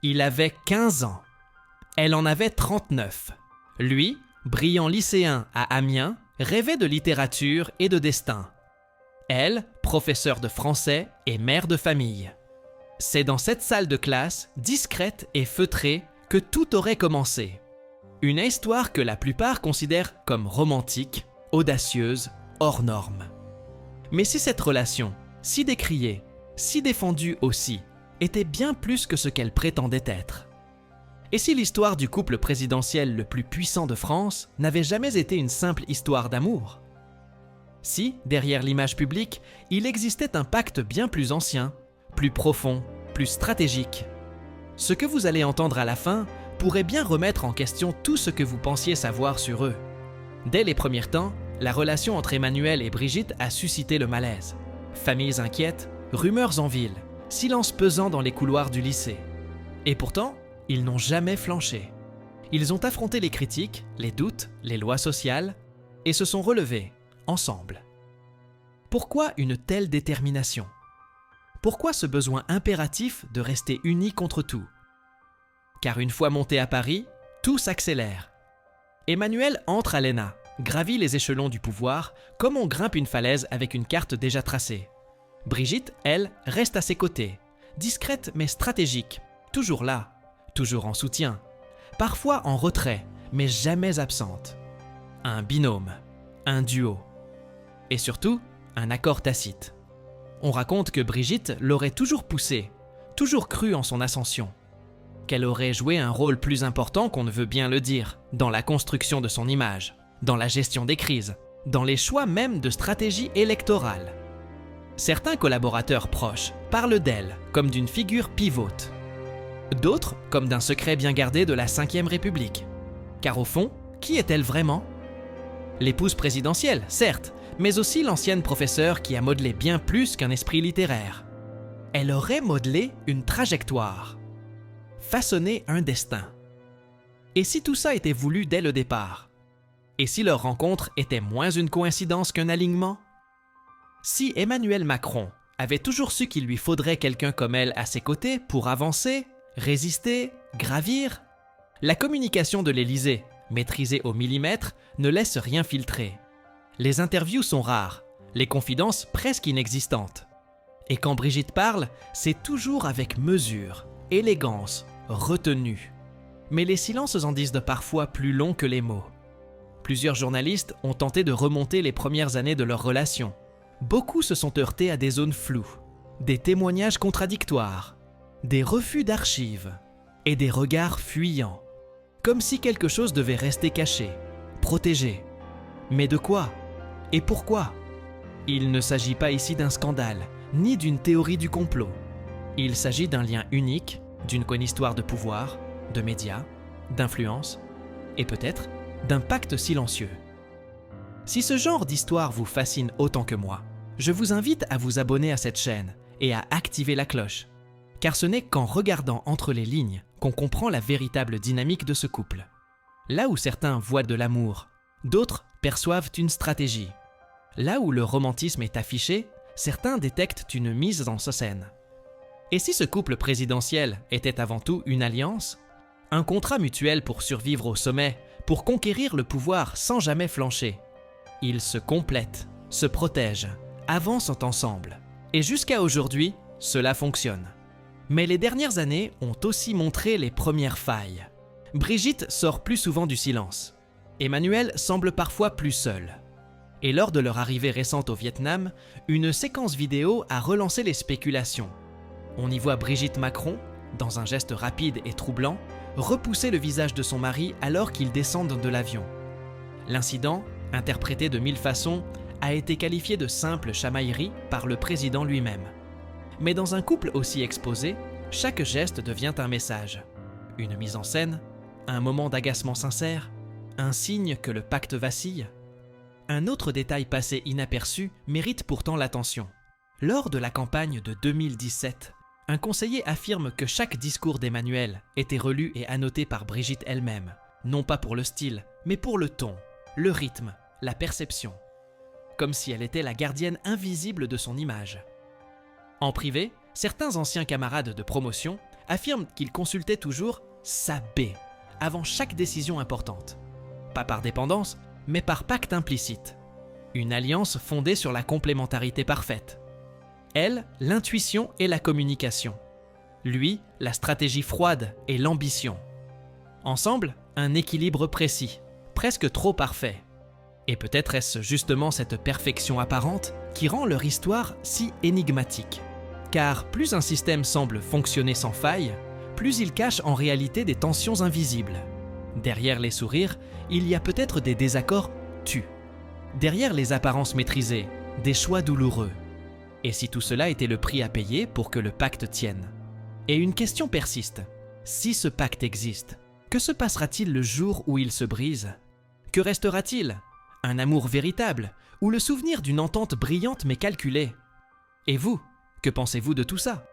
Il avait 15 ans. Elle en avait 39. Lui, brillant lycéen à Amiens, rêvait de littérature et de destin. Elle, professeure de français et mère de famille. C'est dans cette salle de classe, discrète et feutrée, que tout aurait commencé. Une histoire que la plupart considèrent comme romantique, audacieuse, hors norme. Mais si cette relation, si décriée, si défendue aussi, était bien plus que ce qu'elle prétendait être? Et si l'histoire du couple présidentiel le plus puissant de France n'avait jamais été une simple histoire d'amour? Si, derrière l'image publique, il existait un pacte bien plus ancien, plus profond, plus stratégique. Ce que vous allez entendre à la fin pourrait bien remettre en question tout ce que vous pensiez savoir sur eux. Dès les premiers temps, la relation entre Emmanuel et Brigitte a suscité le malaise. Familles inquiètes, rumeurs en ville, silence pesant dans les couloirs du lycée. Et pourtant, ils n'ont jamais flanché. Ils ont affronté les critiques, les doutes, les lois sociales, et se sont relevés, ensemble. Pourquoi une telle détermination? Pourquoi ce besoin impératif de rester unis contre tout? Car une fois monté à Paris, tout s'accélère. Emmanuel entre à l'ENA, gravit les échelons du pouvoir comme on grimpe une falaise avec une carte déjà tracée. Brigitte, elle, reste à ses côtés, discrète mais stratégique, toujours là, toujours en soutien, parfois en retrait, mais jamais absente. Un binôme, un duo. Et surtout, un accord tacite. On raconte que Brigitte l'aurait toujours poussé, toujours cru en son ascension. Qu'elle aurait joué un rôle plus important qu'on ne veut bien le dire, dans la construction de son image, dans la gestion des crises, dans les choix même de stratégie électorale. Certains collaborateurs proches parlent d'elle comme d'une figure pivote. D'autres comme d'un secret bien gardé de la Ve République. Car au fond, qui est-elle vraiment? L'épouse présidentielle, certes, mais aussi l'ancienne professeure qui a modelé bien plus qu'un esprit littéraire. Elle aurait modelé une trajectoire, façonné un destin. Et si tout ça était voulu dès le départ? Et si leur rencontre était moins une coïncidence qu'un alignement? Si Emmanuel Macron avait toujours su qu'il lui faudrait quelqu'un comme elle à ses côtés pour avancer, résister, gravir, la communication de l'Élysée, maîtrisée au millimètre, ne laisse rien filtrer. Les interviews sont rares, les confidences presque inexistantes. Et quand Brigitte parle, c'est toujours avec mesure, élégance, retenue. Mais les silences en disent de parfois plus long que les mots. Plusieurs journalistes ont tenté de remonter les premières années de leur relation. Beaucoup se sont heurtés à des zones floues, des témoignages contradictoires, des refus d'archives et des regards fuyants, comme si quelque chose devait rester caché, protégé. Mais de quoi? Et pourquoi? Il ne s'agit pas ici d'un scandale, ni d'une théorie du complot. Il s'agit d'un lien unique, d'une histoire de pouvoir, de médias, d'influence, et peut-être d'un pacte silencieux. Si ce genre d'histoire vous fascine autant que moi, je vous invite à vous abonner à cette chaîne et à activer la cloche, car ce n'est qu'en regardant entre les lignes qu'on comprend la véritable dynamique de ce couple. Là où certains voient de l'amour, d'autres perçoivent une stratégie. Là où le romantisme est affiché, certains détectent une mise en scène. Et si ce couple présidentiel était avant tout une alliance, un contrat mutuel pour survivre au sommet, pour conquérir le pouvoir sans jamais flancher? Ils se complètent, se protègent, avancent ensemble. Et jusqu'à aujourd'hui, cela fonctionne. Mais les dernières années ont aussi montré les premières failles. Brigitte sort plus souvent du silence. Emmanuel semble parfois plus seul. Et lors de leur arrivée récente au Vietnam, une séquence vidéo a relancé les spéculations. On y voit Brigitte Macron, dans un geste rapide et troublant, repousser le visage de son mari alors qu'ils descendent de l'avion. L'incident, interprété de mille façons, a été qualifié de simple chamaillerie par le président lui-même. Mais dans un couple aussi exposé, chaque geste devient un message. Une mise en scène, un moment d'agacement sincère, un signe que le pacte vacille. Un autre détail passé inaperçu mérite pourtant l'attention. Lors de la campagne de 2017, un conseiller affirme que chaque discours d'Emmanuel était relu et annoté par Brigitte elle-même, non pas pour le style, mais pour le ton, le rythme, la perception. Comme si elle était la gardienne invisible de son image. En privé, certains anciens camarades de promotion affirme qu'il consultait toujours sa B avant chaque décision importante. Pas par dépendance, mais par pacte implicite. Une alliance fondée sur la complémentarité parfaite. Elle, l'intuition et la communication. Lui, la stratégie froide et l'ambition. Ensemble, un équilibre précis, presque trop parfait. Et peut-être est-ce justement cette perfection apparente qui rend leur histoire si énigmatique. Car plus un système semble fonctionner sans faille, plus il cache en réalité des tensions invisibles. Derrière les sourires, il y a peut-être des désaccords tus. Derrière les apparences maîtrisées, des choix douloureux. Et si tout cela était le prix à payer pour que le pacte tienne? Et une question persiste. Si ce pacte existe, que se passera-t-il le jour où il se brise? Que restera-t-il? Un amour véritable ou le souvenir d'une entente brillante mais calculée? Et vous, que pensez-vous de tout ça?